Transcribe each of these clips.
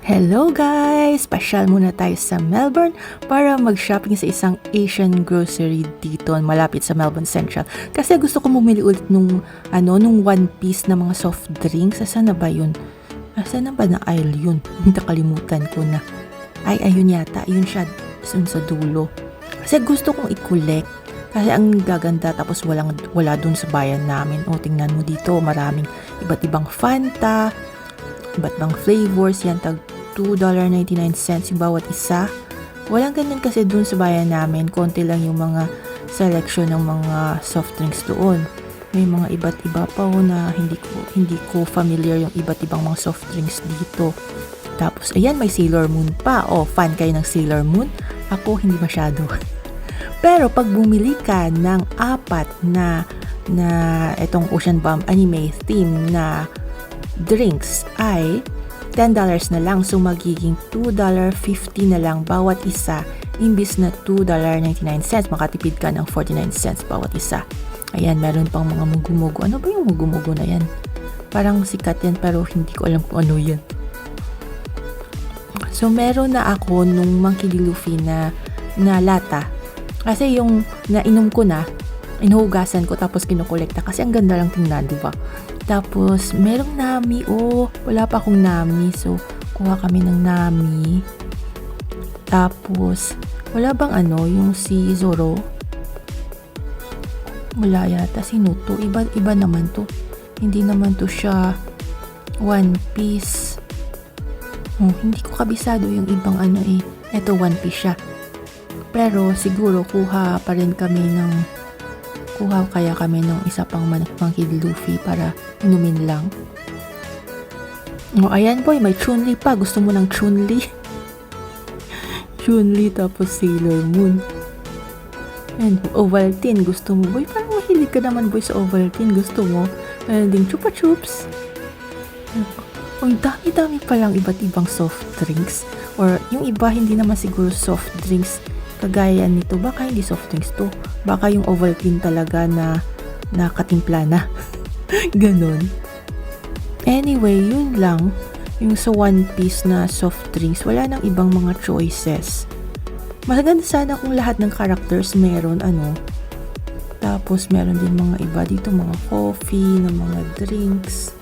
Hello guys! Pasyal muna tayo sa Melbourne para mag-shopping sa isang Asian grocery dito malapit sa Melbourne Central. Kasi gusto ko bumili ulit nung one piece na mga soft drinks. Asan na ba yun? Asan na ba na aisle yun? Nakalimutan ko na. Ay, ayun yata. Ayun siya sa dulo. Kasi gusto kong i-collect. Kasi ang gaganda tapos wala dun sa bayan namin. O tingnan mo dito, maraming iba't ibang Fanta, iba't ibang flavors. Yan, tag $2.99 yung bawat isa. Walang ganyan kasi dun sa bayan namin. Konti lang yung mga selection ng mga soft drinks doon. May mga iba't iba pa na hindi ko familiar yung iba't ibang mga soft drinks dito. Tapos ayan, may Sailor Moon pa. Fan kayo ng Sailor Moon? Ako hindi masyado. Pero pag bumili ka ng apat na itong Ocean Bomb anime theme na drinks ay $10 na lang. So magiging $2.50 na lang bawat isa imbis na $2.99. Makatipid ka ng 49 cents bawat isa. Ayan, meron pang mga mugu-mugu. Ano ba yung mugu-mugu na yan? Parang sikat yan pero hindi ko alam kung ano yan. So meron na ako nung Monkey D. Luffy na lata. Kasi yung nainom ko na, inuhugasan ko tapos kinukolekta kasi ang ganda lang tingnan, di ba? Tapos merong Nami. Wala pa akong Nami, so kuha kami ng Nami. Tapos wala bang yung si Zoro? Wala yata. Sino to? Iba naman to. Hindi naman to siya One Piece. Hindi ko kabisado yung ibang Ito One Piece siya. Pero siguro kuha kaya kami ng isa pang Monkey D. Luffy para inumin lang. Ayan boy, may Chun-Li pa. Gusto mo ng Chun-Li? Chun-Li tapos Sailor Moon. And Ovaltine, gusto mo boy? Parang mahilig ka naman boy sa Ovaltine. Gusto mo? Meron ding Chupa Chups. Ang dami-dami palang iba't ibang soft drinks. Or yung iba hindi naman siguro soft drinks kagaya nito. Baka hindi soft drinks to. Baka yung Ovaltine talaga na katimpla na. Ganon. Anyway, yun lang. Yung sa One Piece na soft drinks, wala nang ibang mga choices. Maganda sana kung lahat ng characters meron Tapos meron din mga iba dito, mga coffee, na mga drinks.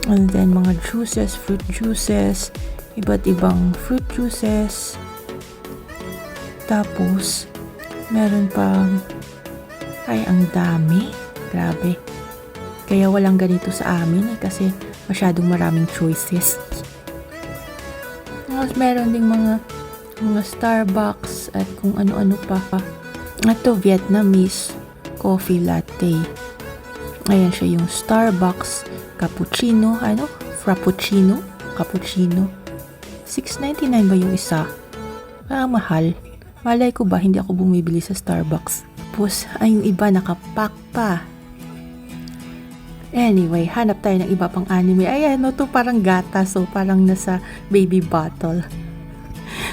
And then mga juices, fruit juices, iba't ibang fruit juices. Tapos, meron pang, ang dami. Grabe. Kaya walang ganito sa amin kasi masyadong maraming choices. Tapos, meron ding mga Starbucks at kung ano-ano pa. Ito, Vietnamese coffee latte. Ayan siya yung Starbucks cappuccino. Frappuccino? Cappuccino. $6.99 ba yung isa? Mahal. Malay ko ba, hindi ako bumibili sa Starbucks. Tapos, yung iba nakapack pa. Anyway, hanap tayo ng iba pang anime. To parang gata. So, parang nasa baby bottle.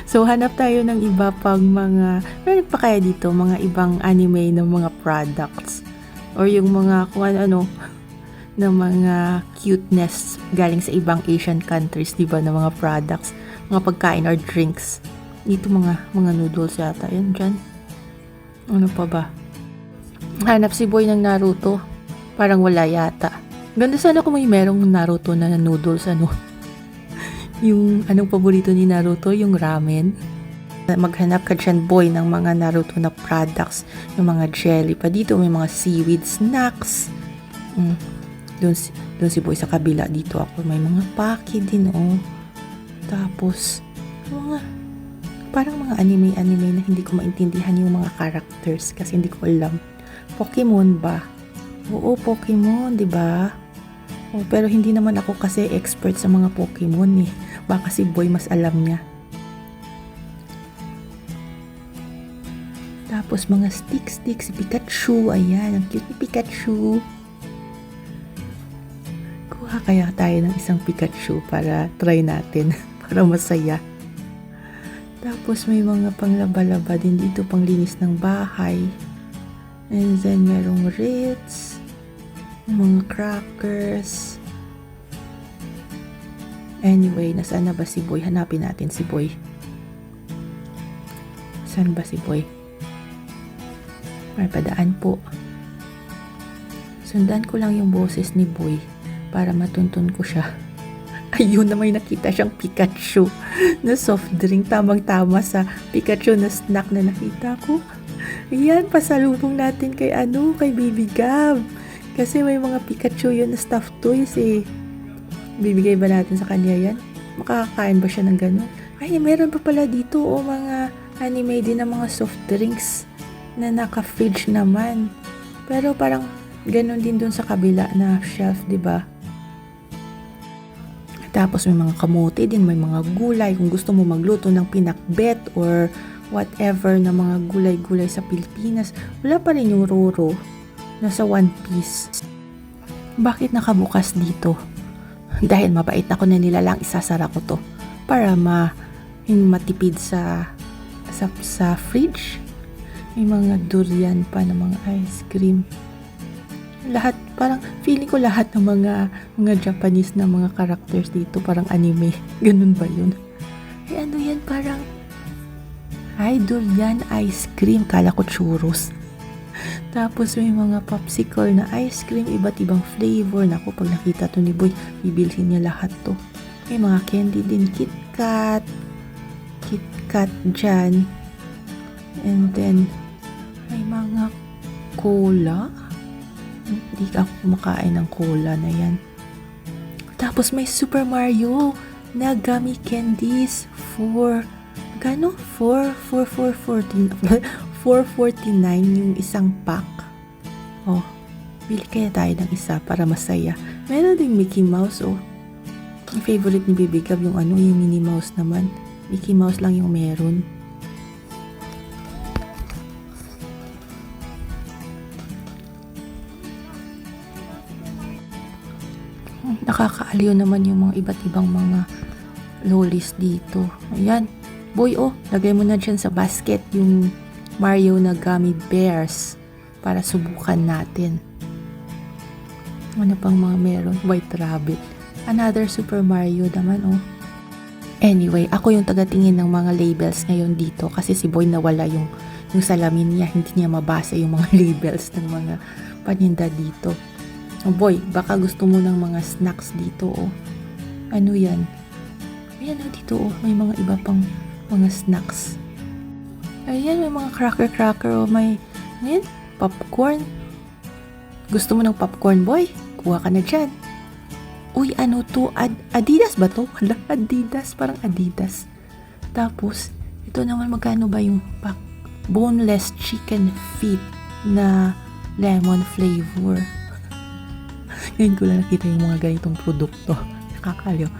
So, hanap tayo ng iba pang meron pa kaya dito, mga ibang anime ng mga products. Or yung mga kung ano na mga cuteness galing sa ibang Asian countries, diba, na mga products, mga pagkain or drinks. Dito mga noodles yata. Yan dyan. Ano pa ba? Hanap si Boy ng Naruto. Parang wala yata. Ganda sana kung may merong Naruto na noodles. Yung anong paborito ni Naruto? Yung ramen. Maghanap ka dyan Boy ng mga Naruto na products. Yung mga jelly pa dito. May mga seaweed snacks. Doon si Boy sa kabila. Dito ako. May mga paki din. Tapos parang mga anime na hindi ko maintindihan yung mga characters kasi hindi ko alam. Pokemon ba? Oo, Pokemon, di ba? Pero hindi naman ako kasi expert sa mga Pokemon . Baka si Boy mas alam niya. Tapos mga stick, si Pikachu. Ayan, ang cute ni Pikachu. Kuha kaya tayo ng isang Pikachu para try natin. Para masaya. Tapos may mga panglaba-laba din dito, panglinis ng bahay. And then merong Ritz, mga crackers. Anyway, nasaan na ba si Boy? Hanapin natin si Boy. Saan ba si Boy? May padaan po. Sundan ko lang yung boses ni Boy para matuntun ko siya. Ayun na, may nakita siyang Pikachu na soft drink. Tamang-tama sa Pikachu na snack na nakita ko. Ayan, pasalubong natin kay Baby Gab. Kasi may mga Pikachu yun na stuffed toys eh. Bibigay ba natin sa kanya yan? Makakakain ba siya ng gano'n? Ay, meron pa pala dito mga anime din na mga soft drinks na naka-fridge naman. Pero parang gano'n din dun sa kabila na shelf, diba? Tapos may mga kamote din, may mga gulay. Kung gusto mo magluto ng pinakbet or whatever na mga gulay-gulay sa Pilipinas, wala pa rin yung Roro. Nasa One Piece. Bakit nakabukas dito? Dahil mabait ako na nilalang isasara ko to para matipid sa fridge. May mga durian pa na mga ice cream. Lahat, parang feeling ko lahat ng mga Japanese na mga characters dito parang anime. Ganun ba yun? Ay, ano yan? Parang durian ice cream. Kala ko churros. Tapos may mga popsicle na ice cream, iba't ibang flavor. Naku, pag nakita to ni Boy, bibilhin niya lahat to. May mga candy din, KitKat dyan. And then, may mga cola. Hindi ako kumakain ng cola na yan. Tapos may Super Mario na gummy candies for, gano? 449 yung isang pack. Oh, bili kaya tayo ng isa para masaya. Meron ding Mickey Mouse, oh. Ang favorite ni Baby Gab yung yung Minnie Mouse naman. Mickey Mouse lang yung meron. Nakakaaliw naman yung mga iba't ibang mga lolis dito. Ayan. Boy, lagay mo na dyan sa basket yung Mario na gummy bears para subukan natin. Ano pang mga meron? White Rabbit. Another Super Mario naman, Anyway, ako yung tagatingin ng mga labels ngayon dito kasi si Boy nawala yung salamin niya. Hindi niya mabasa yung mga labels ng mga paninda dito. Boy, baka gusto mo ng mga snacks dito, Ano yan? Ayan dito, may mga iba pang mga snacks. Ayan, may mga cracker, may popcorn. Gusto mo ng popcorn, Boy? Kuha ka na dyan. Uy, ano to? Adidas ba to? Wala, Adidas, parang Adidas. Tapos, ito naman magkano ba yung pack? Boneless chicken feet na lemon flavor. Ngayon ko lang nakita yung mga ganitong produkto. Nakakaliw.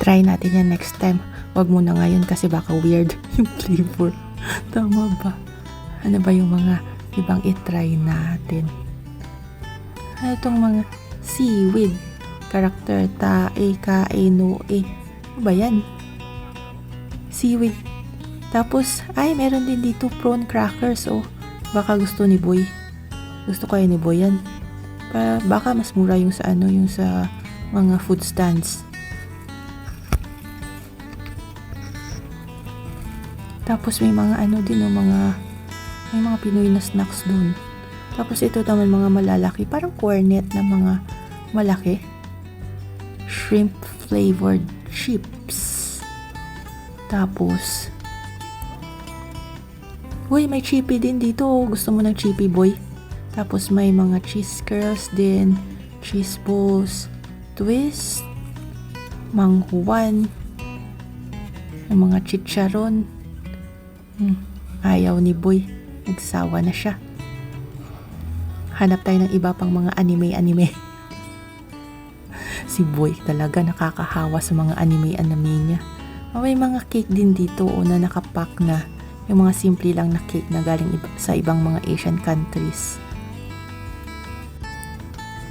Try natin yan next time. Wag mo na ngayon kasi baka weird yung flavor. Tama ba? Ano ba yung mga ibang itry natin? Itong mga seaweed character tae, kae, noe. Ano ba yan? Seaweed. Tapos, meron din dito prawn crackers, Baka gusto ni Boy. Gusto kaya ni Boy yan. Baka mas mura yung sa yung sa mga food stands. Tapos may mga din may mga Pinoy na snacks dun. Tapos ito naman mga malalaki, parang cornet na mga malaki. Shrimp flavored chips. Tapos may chippy din dito. Gusto mo ng chippy, Boy? Tapos may mga cheese curls din, cheese balls, twist, manghuan, may mga chicharon. Ayaw ni Boy. Nagsawa na siya. Hanap tayo ng iba pang mga anime. Si Boy talaga nakakahawa sa mga anime niya. May mga cake din dito na nakapack na. Yung mga simple lang na cake na galing sa ibang mga Asian countries.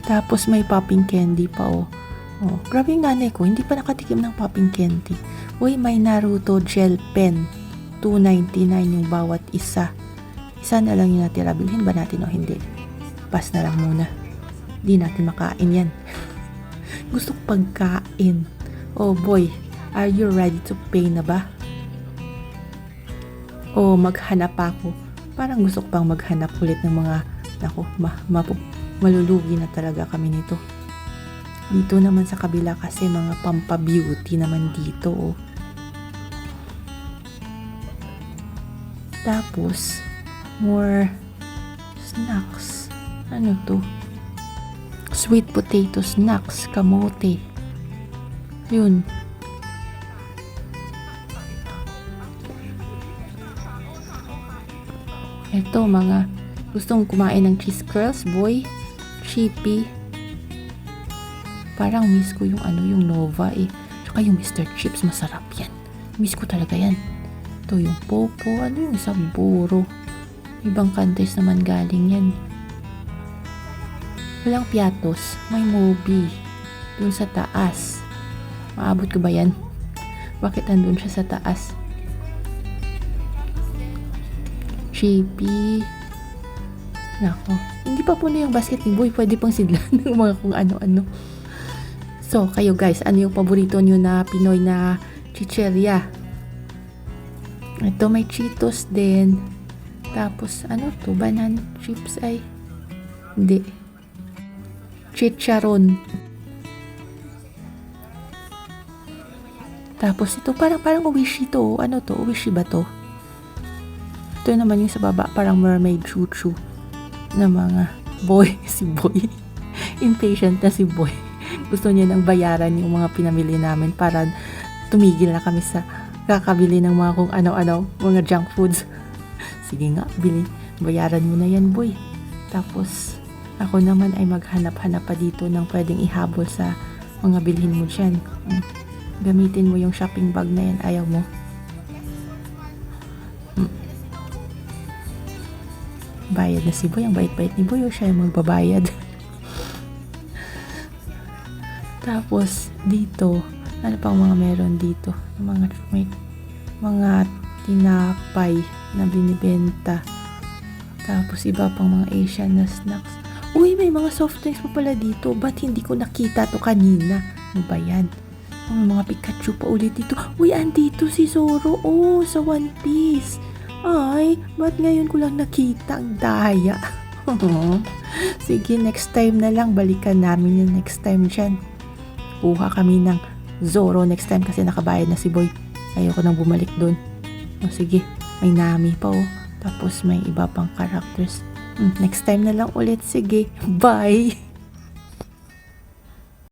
Tapos may popping candy pa, grabe yung nanay ko. Hindi pa nakatikim ng popping candy. May Naruto gel pen. $2.99 yung bawat isa. Isa na lang yung natira. Bilhin ba natin o hindi? Pass na lang muna. Di natin makain yan. Gusto ko pagkain. Oh boy, are you ready to pay na ba? O maghanap ako. Parang gusto ko pang maghanap ulit ng mga, naku, malulugi na talaga kami nito. Dito naman sa kabila kasi mga pampabeauty naman dito. Oh. Tapos, more snacks. Ano to? Sweet potato snacks, kamote. Yun. Ito, mga gustong kumain ng cheese curls, boy. Chippy. Parang miss ko yung yung Nova eh. Tsaka yung Mr. Chips, masarap yan. Miss ko talaga yan. Ito yung Popo, yung isang buro. Ibang contest naman galing yan. Walang piatos, may movie. Dun sa taas. Maabot ko ba yan? Bakit andun siya sa taas? Chippy. Nako, hindi pa po na yung basket ni Boy. Pwede pang sidlan ng mga kung ano-ano. So, kayo guys, ano yung paborito nyo na Pinoy na chicheria? Ito may Cheetos din. Tapos, ano to? Banana chips ay? Hindi. Chicharon. Tapos ito, parang Oishi to. Ano to? Oishi ba to? Ito naman yung sa baba, parang mermaid choo-choo na mga boy. Si Boy. Impatient na si Boy. Gusto niya nang bayaran yung mga pinamili namin para tumigil na kami sa kakabili ng mga kung ano-ano, mga junk foods. Sige nga, bayaran mo na yan, Boy. Tapos, ako naman ay maghanap-hanap pa dito ng pwedeng ihabol sa mga bilhin mo dyan. Gamitin mo yung shopping bag na yan, ayaw mo. Bayad na si Boy, ang bait-bait ni Boy, o siya yung magbabayad. Tapos, dito, ano pang mga meron dito? Mga tinapay na binibenta. Tapos iba pang mga Asian na snacks. Uy, may mga soft drinks pa pala dito. Ba't hindi ko nakita to kanina? Ano ba yan? May mga Pikachu pa ulit dito. Uy, andito si Zoro. Oh, sa One Piece. Ay, ba't ngayon ko lang nakita? Ang daya. Sige, next time na lang. Balikan namin yung next time dyan. Kuha kami ng Zoro next time kasi nakabayad na si Boy. Ayoko nang bumalik doon. O sige, may Nami pa oh. Tapos may iba pang characters. Next time na lang ulit. Sige, bye!